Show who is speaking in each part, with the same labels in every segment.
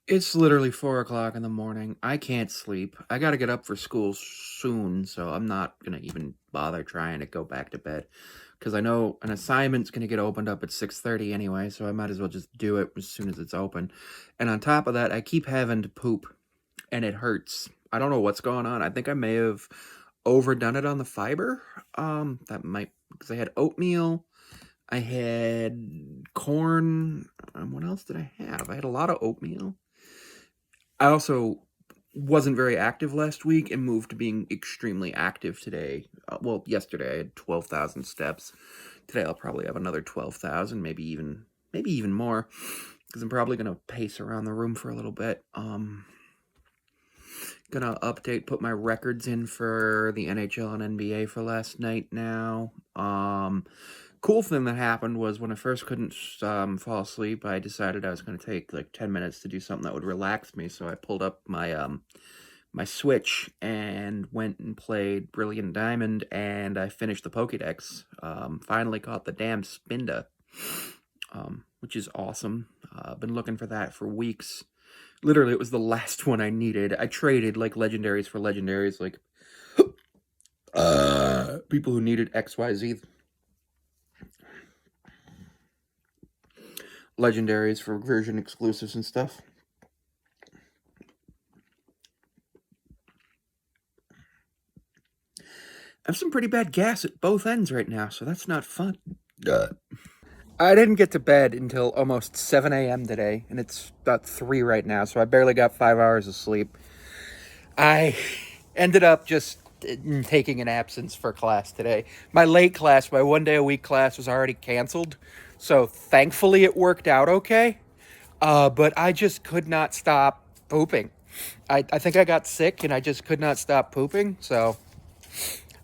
Speaker 1: It's literally 4 o'clock in the morning. I can't sleep. I gotta get up for school soon, so I'm not gonna even bother trying to go back to bed. Because I know an assignment's gonna get opened up at 6:30 anyway, so I might as well just do it as soon as it's open. And on top of that, I keep having to poop, and it hurts. I don't know what's going on. I think I may have overdone it on the fiber. That might, because I had oatmeal, I had corn. What else did I have? I had a lot of oatmeal. I also wasn't very active last week and moved to being extremely active today. Well, yesterday I had 12,000 steps. Today I'll probably have another 12,000, maybe even more, because I'm probably gonna pace around the room for a little bit. Gonna put my records in for the NHL and NBA for last night now. Cool thing that happened was when I first couldn't fall asleep, I decided I was going to take like 10 minutes to do something that would relax me. So I pulled up my Switch and went and played Brilliant Diamond, and I finished the Pokédex. Finally caught the damn Spinda, which is awesome. Been looking for that for weeks. Literally, it was the last one I needed. I traded like legendaries for legendaries, like people who needed XYZ legendaries for version exclusives and stuff. I have some pretty bad gas at both ends right now, so that's not fun. I didn't get to bed until almost 7 a.m. today, and it's about 3 right now, so I barely got 5 hours of sleep. I ended up just taking an absence for class today. My late class, my 1 day a week class, was already canceled, so thankfully it worked out okay. But I just could not stop pooping. I think I got sick and I just could not stop pooping. So,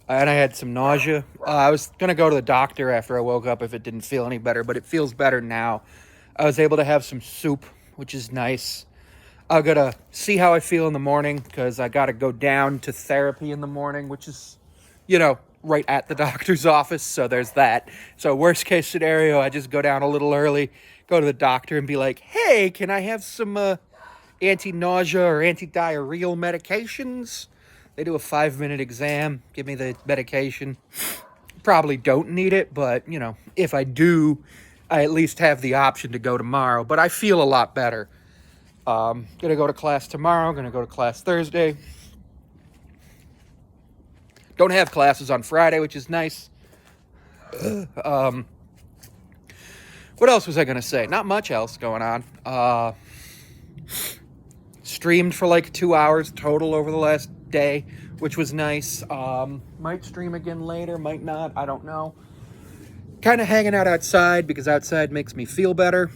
Speaker 1: and I had some nausea. I was going to go to the doctor after I woke up if it didn't feel any better, but it feels better now. I was able to have some soup, which is nice. I gotta see how I feel in the morning because I gotta go down to therapy in the morning, which is, right at the doctor's office. So there's that. So worst case scenario, I just go down a little early, go to the doctor and be like, "Hey, can I have some anti-nausea or anti-diarrheal medications?" They do a 5-minute exam, give me the medication. Probably don't need it, but if I do, I at least have the option to go tomorrow. But I feel a lot better. Gonna go to class tomorrow, gonna go to class Thursday. Don't have classes on Friday, which is nice. What else was I gonna say? Not much else going on. Streamed for like 2 hours total over the last day, which was nice. Might stream again later, might not, I don't know. Kind of hanging out outside because outside makes me feel better.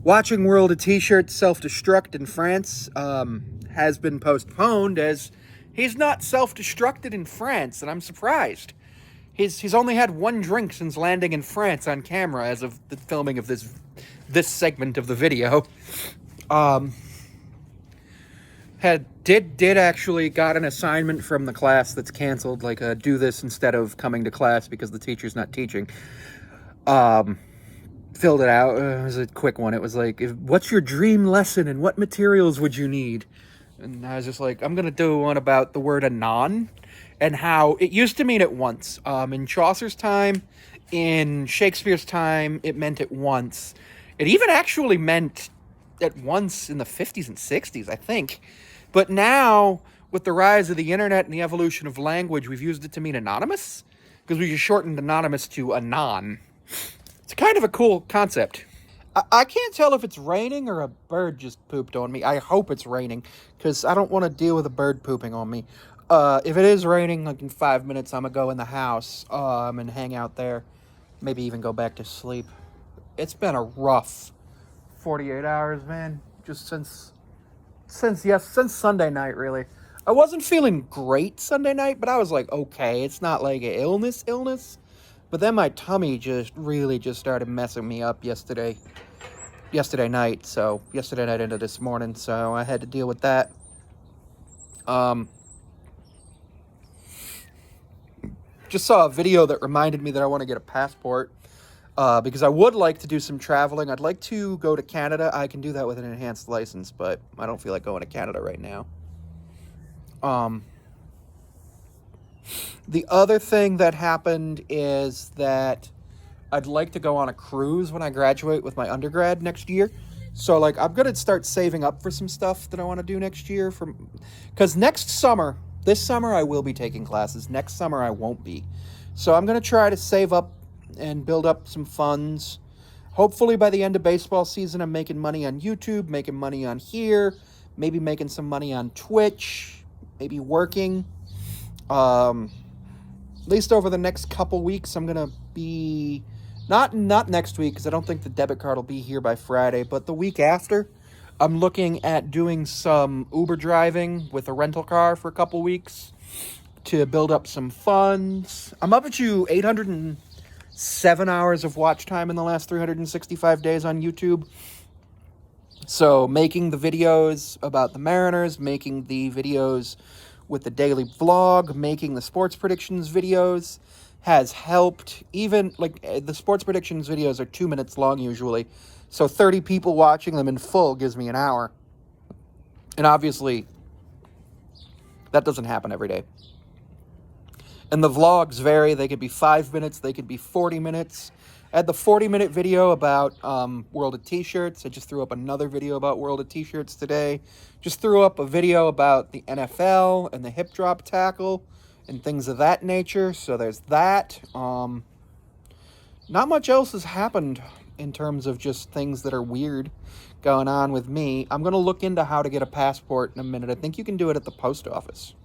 Speaker 1: Watching World of T-Shirts self-destruct in France has been postponed as he's not self-destructed in France, and I'm surprised. He's only had one drink since landing in France on camera as of the filming of this segment of the video. Did actually got an assignment from the class that's canceled, like do this instead of coming to class because the teacher's not teaching. Filled it out. It was a quick one. It was like, what's your dream lesson and what materials would you need? And I was just like, I'm going to do one about the word anon and how it used to mean it once. In Chaucer's time, in Shakespeare's time, it meant it once. It even actually meant it once in the 50s and 60s, I think. But now, with the rise of the internet and the evolution of language, we've used it to mean anonymous because we just shortened anonymous to anon. It's kind of a cool concept. I can't tell if it's raining or a bird just pooped on me. I hope it's raining, because I don't want to deal with a bird pooping on me. If it is raining, like in 5 minutes, I'm going to go in the house and hang out there. Maybe even go back to sleep. It's been a rough 48 hours, man. Just since Sunday night, really. I wasn't feeling great Sunday night, but I was like, okay, it's not like an illness. But then my tummy just started messing me up yesterday night. So yesterday night into this morning. So I had to deal with that. Just saw a video that reminded me that I want to get a passport. because I would like to do some traveling. I'd like to go to Canada. I can do that with an enhanced license, but I don't feel like going to Canada right now. Um, the other thing that happened is that I'd like to go on a cruise when I graduate with my undergrad next year. So like I'm gonna start saving up for some stuff that I want to do next year because this summer I will be taking classes. Next summer I won't be. So I'm gonna try to save up and build up some funds. Hopefully by the end of baseball season I'm making money on YouTube, making money on here, maybe making some money on Twitch, maybe working. At least over the next couple weeks I'm gonna be not next week because I don't think the debit card will be here by Friday, but the week after, I'm looking at doing some Uber driving with a rental car for a couple weeks to build up some funds. I'm up to 807 hours of watch time in the last 365 days on YouTube. So making the videos about the Mariners, making the videos with the daily vlog, making the sports predictions videos has helped. Even like the sports predictions videos are 2 minutes long usually, so 30 people watching them in full gives me an hour, and obviously that doesn't happen every day. And the vlogs vary. They could be 5 minutes, they could be 40 minutes. I had the 40-minute video about World of T-Shirts. I just threw up another video about World of T-Shirts today. Just threw up a video about the NFL and the hip drop tackle and things of that nature. So there's that. Not much else has happened in terms of just things that are weird going on with me. I'm going to look into how to get a passport in a minute. I think you can do it at the post office.